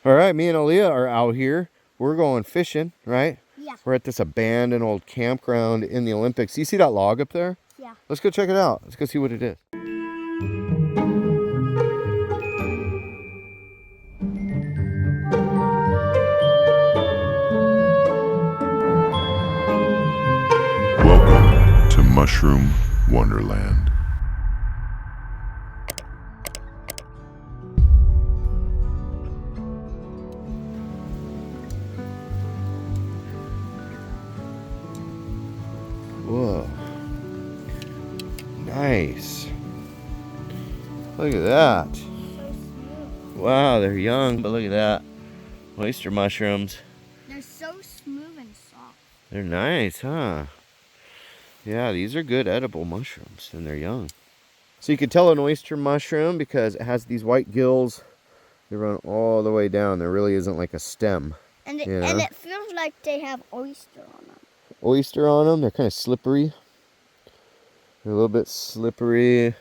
All right, me and Aaliyah are out here. We're going fishing, right? Yeah. We're at this abandoned old campground in the Olympics. You see that log up there? Yeah. Let's go check it out. Let's go see what it is. Welcome to Mushroom Wonderland. Whoa. Nice. Look at that. So smooth. Wow, they're young, but look at that. Oyster mushrooms. They're so smooth and soft. They're nice, huh? Yeah, these are good edible mushrooms, and they're young. So you can tell an oyster mushroom because it has these white gills. They run all the way down. There really isn't like a stem. And You know? and it feels like they have oyster on them. Oyster on them. They're kind of slippery. They're a little bit slippery,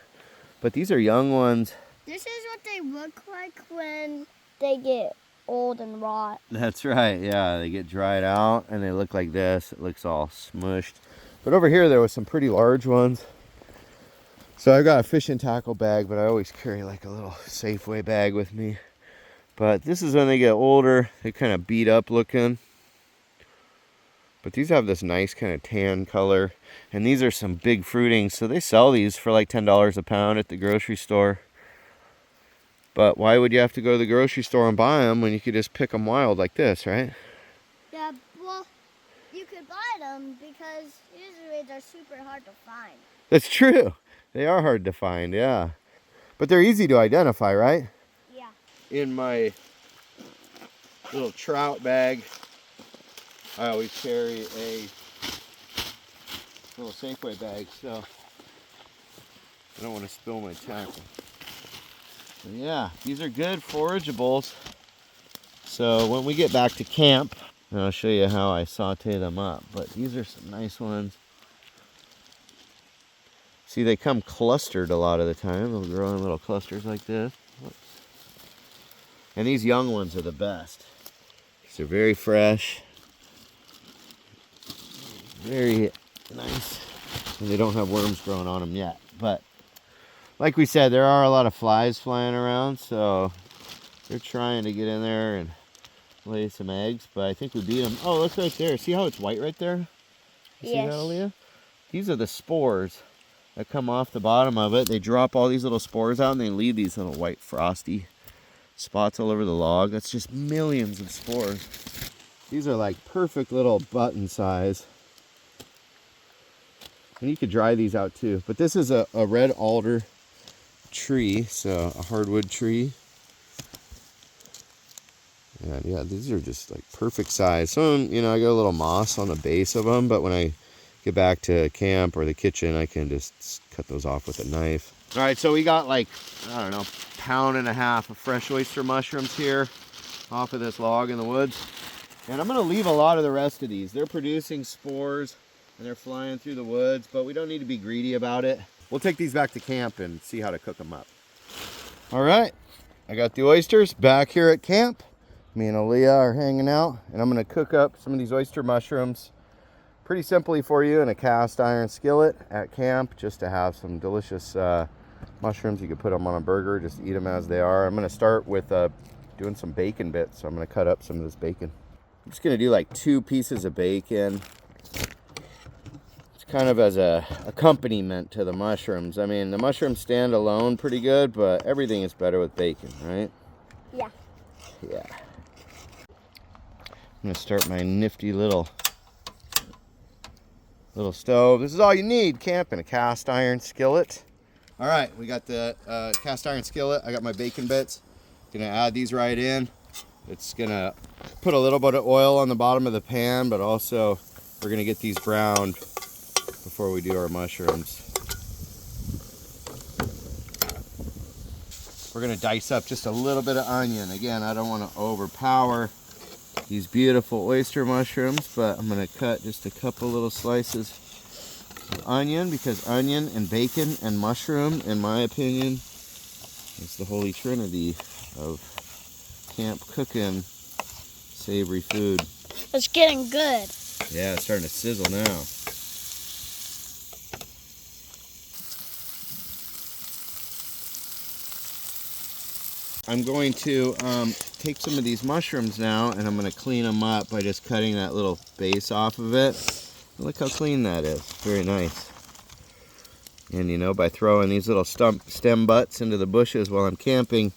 but these are young ones. This is what they look like when they get old and rot. That's right. Yeah, they get dried out and they look like this. It looks all smushed. But over here there was some pretty large ones. So I got a fish and tackle bag, but I always carry like a little Safeway bag with me. But this is when they get older. They kind of beat up looking. But these have this nice kind of tan color. And these are some big fruitings. So they sell these for like $10 a pound at the grocery store. But why would you have to go to the grocery store and buy them when you could just pick them wild like this, right? Yeah, well, you could buy them because usually they're super hard to find. That's true. They are hard to find, yeah. But they're easy to identify, right? Yeah. In my little trout bag, I always carry a little Safeway bag, so I don't want to spill my tackle. So yeah, these are good forageables. So when we get back to camp, and I'll show you how I saute them up, but these are some nice ones. See, they come clustered a lot of the time. They'll grow in little clusters like this. Whoops. And these young ones are the best. These are very fresh. Very nice. And they don't have worms growing on them yet. But like we said, there are a lot of flies flying around, so they're trying to get in there and lay some eggs, but I think we beat them. Oh, look right there. See how it's white right there? You see that, Aaliyah? These are the spores that come off the bottom of it. They drop all these little spores out and they leave these little white frosty spots all over the log. That's just millions of spores. These are like perfect little button size. And you could dry these out too. But this is a red alder tree, so a hardwood tree. And yeah, these are just like perfect size. Some, you know, I got a little moss on the base of them, but when I get back to camp or the kitchen, I can just cut those off with a knife. All right, so we got like, I don't know, 1.5 pounds of fresh oyster mushrooms here off of this log in the woods. And I'm gonna leave a lot of the rest of these. They're producing spores and they're flying through the woods, but we don't need to be greedy about it. We'll take these back to camp and see how to cook them up. All right, I got the oysters back here at camp. Me and Aaliyah are hanging out, and I'm gonna cook up some of these oyster mushrooms pretty simply for you in a cast iron skillet at camp, just to have some delicious mushrooms. You could put them on a burger, just eat them as they are. I'm gonna start with doing some bacon bits, so I'm gonna cut up some of this bacon. I'm just gonna do like 2 pieces of bacon. It's kind of as a accompaniment to the mushrooms. I mean, the mushrooms stand alone pretty good, but everything is better with bacon, right? Yeah. Yeah. I'm gonna start my nifty little stove. This is all you need camping, a cast iron skillet. All right, we got the cast iron skillet. I got my bacon bits. Gonna add these right in. It's gonna put a little bit of oil on the bottom of the pan, but also we're gonna get these browned before we do our mushrooms. We're gonna dice up just a little bit of onion. Again, I don't want to overpower these beautiful oyster mushrooms, but I'm gonna cut just a couple little slices of onion, because onion and bacon and mushroom, in my opinion, is the holy trinity of camp cooking savory food. It's getting good. Yeah, it's starting to sizzle now. I'm going to take some of these mushrooms now, and I'm going to clean them up by just cutting that little base off of it. Look how clean that is. Very nice. And you know, by throwing these little stem butts into the bushes while I'm camping,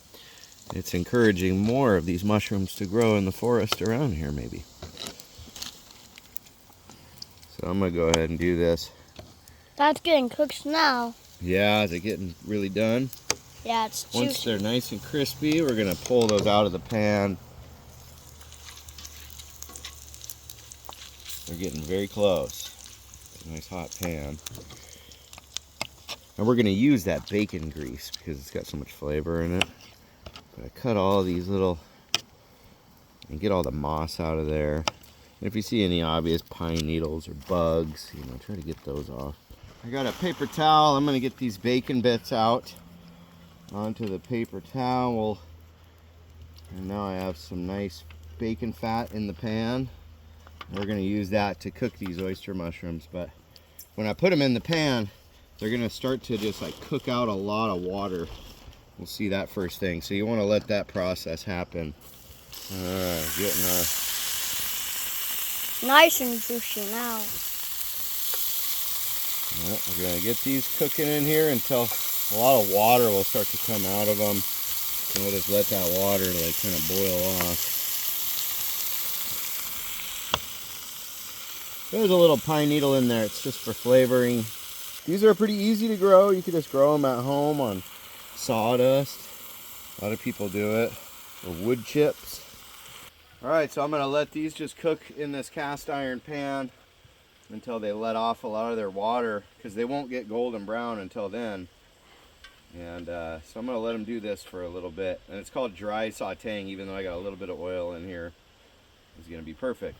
it's encouraging more of these mushrooms to grow in the forest around here maybe. So I'm going to go ahead and do this. That's getting cooked now. Yeah, is it getting really done? Yeah, it's juicy. Once they're nice and crispy, we're going to pull those out of the pan. They're getting very close. Nice hot pan. And we're going to use that bacon grease because it's got so much flavor in it. But I cut all these little, and get all the moss out of there. And if you see any obvious pine needles or bugs, you know, try to get those off. I got a paper towel. I'm going to get these bacon bits out onto the paper towel. And now I have some nice bacon fat in the pan. We're going to use that to cook these oyster mushrooms. But when I put them in the pan, they're going to start to just like cook out a lot of water. We'll see that first thing. So you want to let that process happen. Getting our... Nice and juicy now. Well, we're going to get these cooking in here until a lot of water will start to come out of them. And we'll just let that water like kind of boil off. There's a little pine needle in there. It's just for flavoring. These are pretty easy to grow. You can just grow them at home on sawdust. A lot of people do it. Or wood chips. Alright, so I'm going to let these just cook in this cast iron pan until they let off a lot of their water, because they won't get golden brown until then. And so I'm going to let them do this for a little bit. And it's called dry sauteing, even though I got a little bit of oil in here. It's going to be perfect.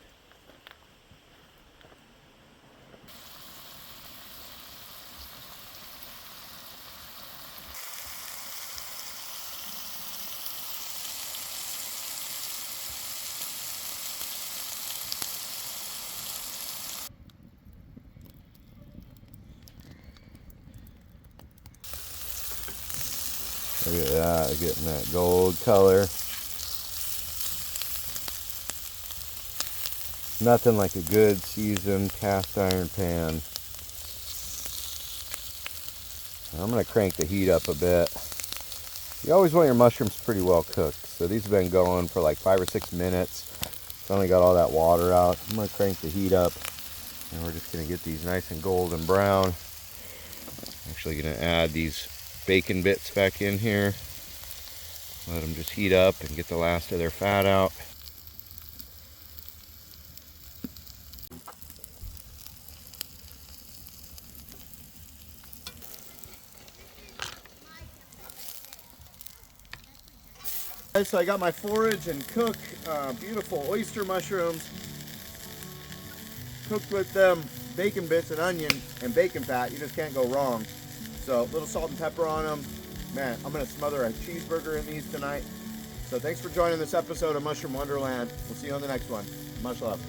Look at that, getting that gold color. Nothing like a good seasoned cast iron pan. I'm going to crank the heat up a bit. You always want your mushrooms pretty well cooked. So these have been going for like 5 or 6 minutes. Finally got all that water out. I'm going to crank the heat up. And we're just going to get these nice and golden brown. Actually going to add these bacon bits back in here. Let them just heat up and get the last of their fat out. So I got my forage and cook beautiful oyster mushrooms. Cooked with them bacon bits and onion and bacon fat. You just can't go wrong. So a little salt and pepper on them. Man, I'm going to smother a cheeseburger in these tonight. So thanks for joining this episode of Mushroom Wonderland. We'll see you on the next one. Much love.